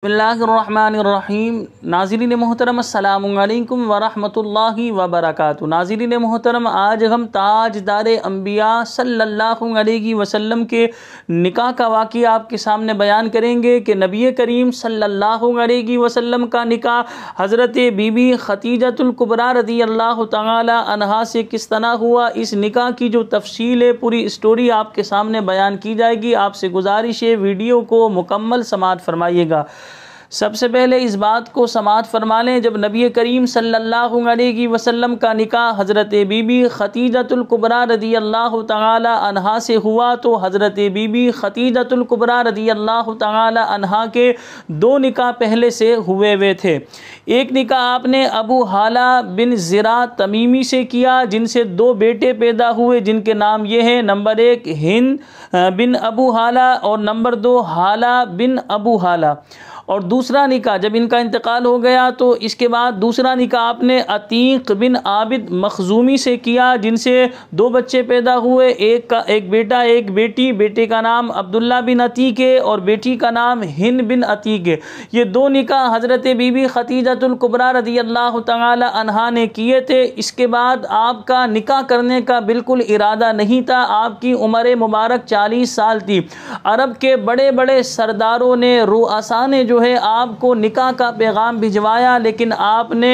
بسم اللہ الرحمن الرحیم۔ ناظرین محترم السلام علیکم ورحمۃ اللہ وبرکاتہ۔ ناظرین محترم، آج ہم تاجدار انبیاء صلی اللہ علیہ وسلم کے نکاح کا واقعہ آپ کے سامنے بیان کریں گے کہ نبی کریم صلی اللہ علیہ وسلم کا نکاح حضرت بی بی ختیجۃ الکبریٰ رضی اللہ تعالی عنہا سے کس طرح ہوا، اس نکاح کی جو تفصیل ہے، پوری اسٹوری آپ کے سامنے بیان کی جائے گی۔ آپ سے گزارش ہے ویڈیو کو مکمل سماعت فرمائیے گا۔ سب سے پہلے اس بات کو سماعت فرما لیں، جب نبی کریم صلی اللہ علیہ وسلم کا نکاح حضرت بی بی ختیجۃ الکبریٰ رضی اللہ تعالی عنہا سے ہوا تو حضرت بی بی ختیجۃ الکبریٰ رضی اللہ تعالی عنہا کے دو نکاح پہلے سے ہوئے تھے۔ ایک نکاح آپ نے ابو حالہ بن زرع تمیمی سے کیا، جن سے دو بیٹے پیدا ہوئے، جن کے نام یہ ہیں: نمبر 1 ہند بن ابو حالہ اور نمبر 2 حالہ بن ابو حالہ۔ اور دوسرا نکاح جب ان کا انتقال ہو گیا تو اس کے بعد دوسرا نکاح آپ نے عتیق بن عابد مخزومی سے کیا، جن سے دو بچے پیدا ہوئے، ایک بیٹا ایک بیٹی۔ بیٹے کا نام عبداللہ بن عتیق ہے اور بیٹی کا نام ہند بن عتیق ہے۔ یہ دو نکاح حضرت بی بی ختیجۃ الکبریٰ رضی اللہ تعالی عنہا نے کیے تھے۔ اس کے بعد آپ کا نکاح کرنے کا بالکل ارادہ نہیں تھا۔ آپ کی عمر مبارک 40 سال تھی۔ عرب کے بڑے بڑے سرداروں نے، رؤساء نے جو ہے آپ کو نکاح کا پیغام بھجوایا، لیکن آپ نے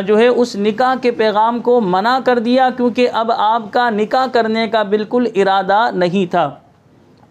جو ہے اس نکاح کے پیغام کو منع کر دیا، کیونکہ اب آپ کا نکاح کرنے کا بالکل ارادہ نہیں تھا۔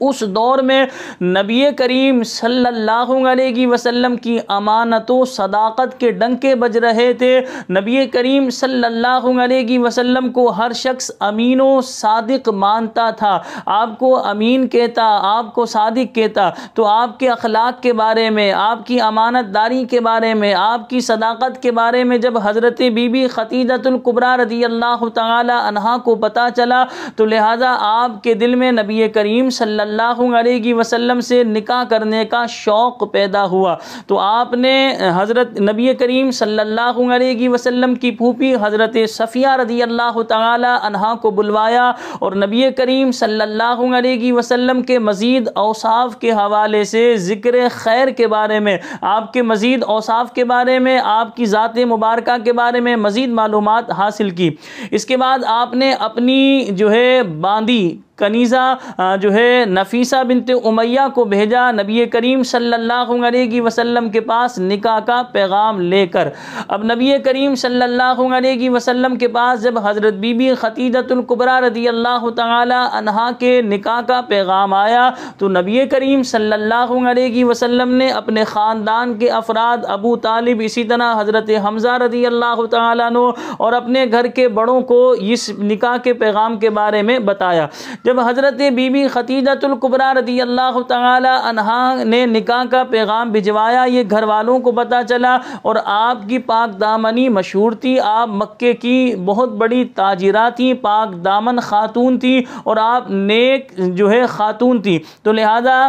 اس دور میں نبی کریم صلی اللہ علیہ وسلم کی امانت و صداقت کے ڈنکے بج رہے تھے۔ نبی کریم صلی اللہ علیہ وسلم کو ہر شخص امین و صادق مانتا تھا، آپ کو امین کہتا، آپ کو صادق کہتا۔ تو آپ کے اخلاق کے بارے میں، آپ کی امانت داری کے بارے میں، آپ کی صداقت کے بارے میں جب حضرت بی بی ختیجۃ الکبریٰ رضی اللہ تعالی عنہا کو پتہ چلا تو لہٰذا آپ کے دل میں نبی کریم صلی اللہ علیہ وسلم سے نکاح کرنے کا شوق پیدا ہوا۔ تو آپ نے حضرت نبی کریم صلی اللہ علیہ وسلم کی پھوپھی حضرت صفیہ رضی اللہ تعالی عنہا کو بلوایا اور نبی کریم صلی اللہ علیہ وسلم کے مزید اوصاف کے حوالے سے ذکر خیر کے بارے میں، آپ کے مزید اوصاف کے بارے میں، آپ کی ذات مبارکہ کے بارے میں مزید معلومات حاصل کی۔ اس کے بعد آپ نے اپنی جو ہے باندی کنیزہ جو ہے نفیسہ بنت امیہ کو بھیجا نبی کریم صلی اللہ علیہ وسلم کے پاس نکاح کا پیغام لے کر۔ اب نبی کریم صلی اللہ علیہ وسلم کے پاس جب حضرت بی بی ختیجۃ الکبریٰ رضی اللہ تعالی عنہا کے نکاح کا پیغام آیا تو نبی کریم صلی اللہ علیہ وسلم نے اپنے خاندان کے افراد ابو طالب، اسی طرح حضرت حمزہ رضی اللہ تعالی عنہ اور اپنے گھر کے بڑوں کو اس نکاح کے پیغام کے بارے میں بتایا۔ جب حضرت بی بی ختیجۃ الکبریٰ رضی اللہ تعالی عنہا نے نکاح کا پیغام بھجوایا، یہ گھر والوں کو پتہ چلا اور آپ کی پاک دامنی مشہور تھی۔ آپ مکے کی بہت بڑی تاجرہ تھیں، پاک دامن خاتون تھی اور آپ نیک جو ہے خاتون تھی، تو لہذا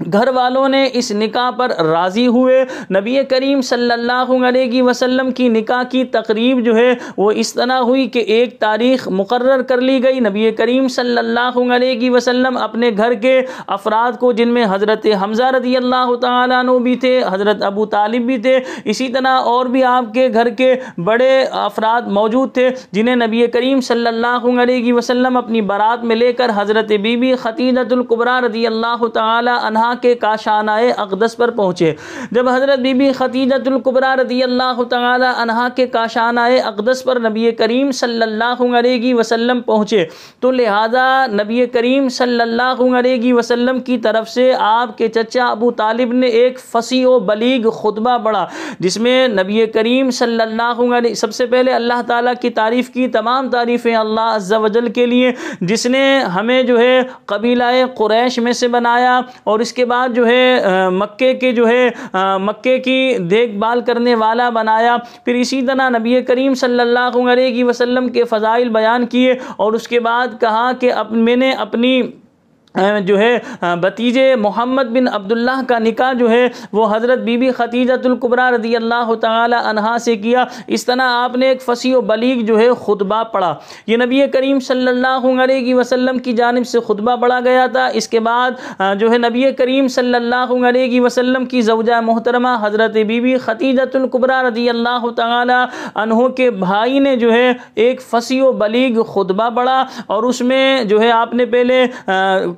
گھر والوں نے اس نکاح پر راضی ہوئے۔ نبی کریم صلی اللہ علیہ وسلم کی نکاح کی تقریب جو ہے وہ اس طرح ہوئی کہ ایک تاریخ مقرر کر لی گئی۔ نبی کریم صلی اللہ علیہ وسلم اپنے گھر کے افراد کو، جن میں حضرت حمزہ رضی اللہ تعالیٰ عنہ بھی تھے، حضرت ابو طالب بھی تھے، اسی طرح اور بھی آپ کے گھر کے بڑے افراد موجود تھے، جنہیں نبی کریم صلی اللہ علیہ وسلم اپنی بارات میں لے کر حضرت بی بی ختیجۃ الکبریٰ رضی اللہ تعالی عنہا کے کاشانہ اقدس پر پہنچے۔ جب حضرت بی بی ختیجۃ الکبریٰ رضی اللہ تعالی عنہا کے کاشانہ اقدس پر نبی کریم صلی اللہ علیہ وسلم پہنچے تو لہذا نبی کریم صلی اللہ علیہ وسلم کی طرف سے آپ کے چچا ابو طالب نے ایک فصیح و بلیغ خطبہ پڑھا، جس میں نبی کریم صلی اللہ علیہ سب سے پہلے اللہ تعالیٰ کی تعریف کی۔ تمام تعریفیں اللہ عز و جل کے لیے، جس نے ہمیں جو ہے قبیلہ قریش میں سے بنایا اور اس کے بعد جو ہے مکے کے جو ہے مکے کی دیکھ بھال کرنے والا بنایا۔ پھر اسی طرح نبی کریم صلی اللہ علیہ وسلم کے فضائل بیان کیے اور اس کے بعد کہا کہ میں نے اپنی جو ہے بتیجے محمد بن عبداللہ کا نکاح جو ہے وہ حضرت بی بی خدیجۃ الکبریٰ رضی اللہ تعالی عنہا سے کیا۔ اس طرح آپ نے ایک فصیح و بلیغ جو ہے خطبہ پڑھا۔ یہ نبی کریم صلی اللہ علیہ وسلم کی جانب سے خطبہ پڑھا گیا تھا۔ اس کے بعد جو ہے نبی کریم صلی اللہ علیہ وسلم کی زوجہ محترمہ حضرت بی بی خدیجۃ الکبریٰ رضی اللہ تعالی عنہ کے بھائی نے جو ہے ایک فصیح و بلیغ خطبہ پڑھا، اور اس میں جو ہے آپ نے پہلے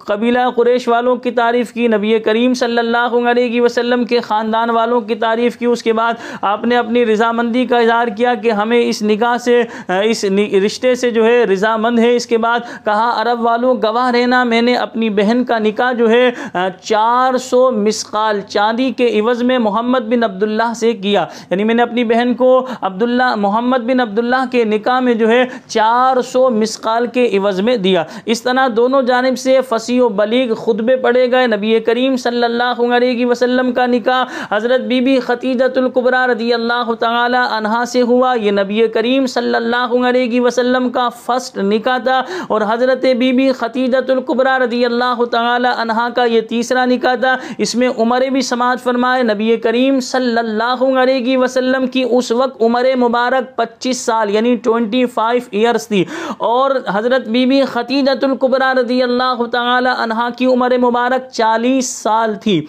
قبیلہ قریش والوں کی تعریف کی، نبی کریم صلی اللہ علیہ وسلم کے خاندان والوں کی تعریف کی۔ اس کے بعد آپ نے اپنی رضامندی کا اظہار کیا کہ ہمیں اس نکاح سے، اس رشتے سے جو ہے رضامند ہے۔ اس کے بعد کہا عرب والوں گواہ رہنا، میں نے اپنی بہن کا نکاح جو ہے 400 مسقال چاندی کے عوض میں محمد بن عبداللہ سے کیا، یعنی میں نے اپنی بہن کو محمد بن عبداللہ کے نکاح میں جو ہے 400 مسقال کے عوض میں دیا۔ اس طرح دونوں جانب سے فصیح و بلیغ خطبے پڑھے گئے۔ نبی کریم صلی اللہ علیہ وسلم کا نکاح حضرت بی بی خدیجۃ الکبریٰ رضی اللہ تعالی عنہا سے ہوا۔ یہ نبی کریم صلی اللہ علیہ وسلم کا فرسٹ نکاح تھا، اور حضرت بی بی خدیجۃ الکبریٰ رضی اللہ تعالی عنہا کا یہ تیسرا نکاح تھا۔ اس میں عمریں بھی سماعت فرمائے۔ نبی کریم صلی اللہ علیہ وسلم کی اس وقت عمر مبارک 25 سال یعنی 25 ایئرس تھی، اور حضرت بی بی خدیجۃ الکبریٰ رضی اللہ تعالی عنہا کی عمر مبارک 40 سال تھی۔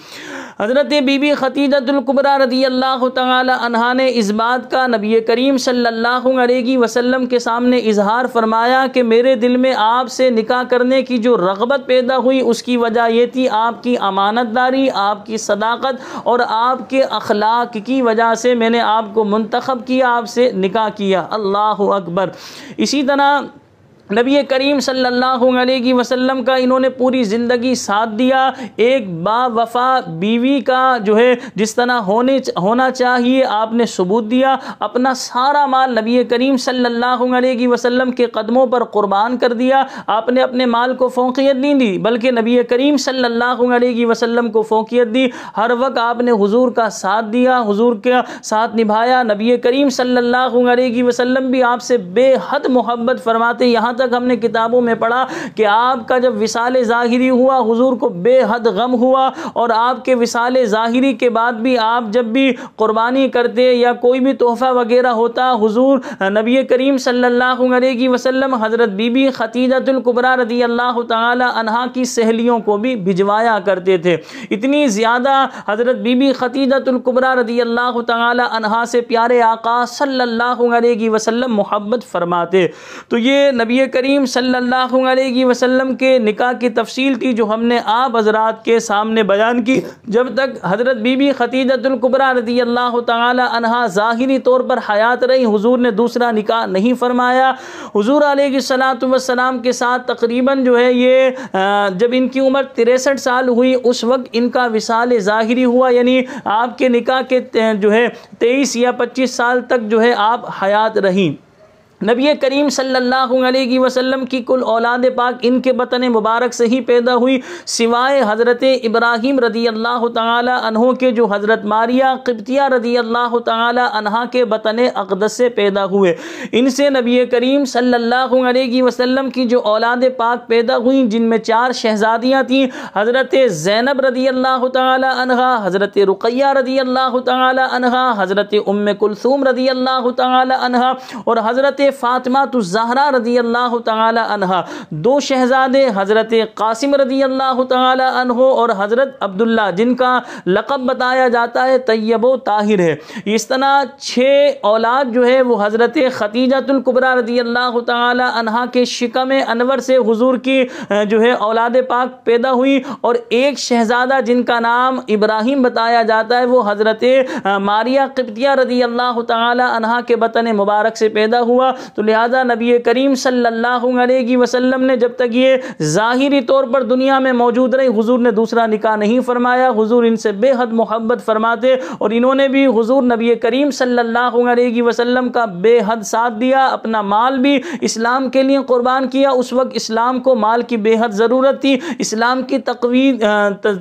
حضرت بی بی خدیجۃ الکبریٰ رضی اللہ تعالی عنہا نے اس بات کا نبی کریم صلی اللہ علیہ وسلم کے سامنے اظہار فرمایا کہ میرے دل میں آپ سے نکاح کرنے کی جو رغبت پیدا ہوئی اس کی وجہ یہ تھی آپ کی امانت داری، آپ کی صداقت اور آپ کے اخلاق کی وجہ سے میں نے آپ کو منتخب کیا، آپ سے نکاح کیا۔ اللہ اکبر۔ اسی طرح نبی کریم صلی اللہ علیہ وسلم کا انہوں نے پوری زندگی ساتھ دیا۔ ایک با وفا بیوی کا جو ہے جس طرح ہونا چاہیے آپ نے ثبوت دیا۔ اپنا سارا مال نبی کریم صلی اللہ علیہ وسلم کے قدموں پر قربان کر دیا۔ آپ نے اپنے مال کو فوقیت نہیں دی، بلکہ نبی کریم صلی اللہ علیہ وسلم کو فوقیت دی۔ ہر وقت آپ نے حضور کا ساتھ دیا، حضور کا ساتھ نبھایا۔ نبی کریم صلی اللہ علیہ وسلم بھی آپ سے بے حد محبت فرماتے، یہاں تک ہم نے کتابوں میں پڑھا کہ آپ کا جب وصال ظاہری ہوا حضور کو بے حد غم ہوا، اور آپ کے وصال ظاہری کے بعد بھی آپ جب بھی قربانی کرتے یا کوئی بھی تحفہ وغیرہ ہوتا، حضور نبی کریم صلی اللہ علیہ وسلم حضرت بی بی خدیجۃ الکبریٰ رضی اللہ تعالی عنہا کی سہیلیوں کو بھی بھجوایا کرتے تھے۔ اتنی زیادہ حضرت بی بی خدیجۃ الکبریٰ رضی اللہ تعالی عنہا سے پیارے آقا صلی اللہ علیہ وسلم محبت فرماتے۔ تو یہ نبی کریم صلی اللہ علیہ وسلم کے نکاح کی تفصیل تھی جو ہم نے آپ حضرات کے سامنے بیان کی۔ جب تک حضرت بی بی خدیجۃ الکبریٰ رضی اللہ تعالی عنہا ظاہری طور پر حیات رہی، حضور نے دوسرا نکاح نہیں فرمایا۔ حضور علیہ الصلوۃ والسلام کے ساتھ تقریباً جو ہے یہ جب ان کی عمر 63 سال ہوئی اس وقت ان کا وصال ظاہری ہوا، یعنی آپ کے نکاح کے جو ہے 23 یا 25 سال تک جو ہے آپ حیات رہیں۔ نبی کریم صلی اللہ علیہ وسلم کی کل اولاد پاک ان کے بطن مبارک سے ہی پیدا ہوئی، سوائے حضرت ابراہیم رضی اللہ تعالی عنہ کے جو حضرت ماریہ قبطیہ رضی اللہ تعالی عنہا کے بطن اقدس سے پیدا ہوئے۔ ان سے نبی کریم صلی اللہ علیہ وسلم کی جو اولاد پاک پیدا ہوئیں جن میں 4 شہزادیاں تھیں، حضرت زینب رضی اللہ تعالی عنہا، حضرت رقیہ رضی اللہ تعالی عنہا، حضرت ام کلثوم رضی اللہ تعالی عنہا، اور حضرت فاطمہ الزہرا رضی اللہ تعالی عنہا۔ 2 شہزادے حضرت قاسم رضی اللہ تعالی عنہ اور حضرت عبداللہ جن کا لقب بتایا جاتا ہے طیب و طاہر ہے۔ اس طرح 6 اولاد جو ہے وہ حضرت خدیجۃ الکبریٰ رضی اللہ تعالی عنہا کے شکم انور سے حضور کی جو ہے اولاد پاک پیدا ہوئی، اور ایک شہزادہ جن کا نام ابراہیم بتایا جاتا ہے وہ حضرت ماریہ قبطیہ رضی اللہ تعالی عنہا کے بطن مبارک سے پیدا ہوا۔ تو لہذا نبی کریم صلی اللہ علیہ وسلم نے جب تک یہ ظاہری طور پر دنیا میں موجود رہے حضور نے دوسرا نکاح نہیں فرمایا۔ حضور ان سے بے حد محبت فرماتے، اور انہوں نے بھی حضور نبی کریم صلی اللہ علیہ وسلم کا بے حد ساتھ دیا، اپنا مال بھی اسلام کے لیے قربان کیا۔ اس وقت اسلام کو مال کی بے حد ضرورت تھی، اسلام کی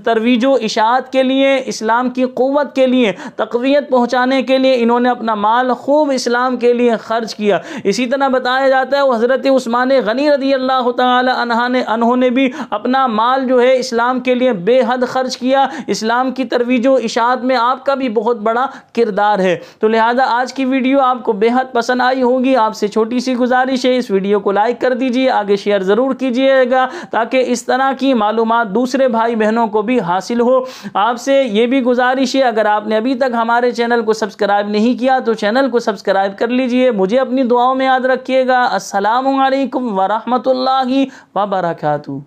ترویج و اشاعت کے لیے، اسلام کی قوت کے لیے، تقویت پہنچانے کے لیے انہوں نے اپنا مال خوب اسلام کے لیے خرچ کیا۔ اسی طرح بتایا جاتا ہے وہ حضرت عثمان غنی رضی اللہ تعالی عنہ نے بھی اپنا مال جو ہے اسلام کے لیے بے حد خرچ کیا. اسلام کی ترویج و اشاعت میں آپ کا بھی بہت بڑا کردار ہے. تو لہذا آج کی ویڈیو آپ کو بے حد پسند آئی ہوگی. آپ سے چھوٹی سی گزارش ہے اس ویڈیو کو لائک کر دیجئے, آگے شیئر ضرور کیجئے گا تاکہ اس طرح کی معلومات دوسرے بھائی بہنوں کو بھی حاصل ہو. آپ سے یہ بھی گزارش ہے اگر آپ نے ابھی تک ہمارے چینل کو سبسکرائب نہیں کیا تو چینل کو سبسکرائب کر لیجئے. مجھے اپنی دعاؤں میں یاد رکھیے گا. السلام علیکم ورحمۃ اللہ وبرکاتہ.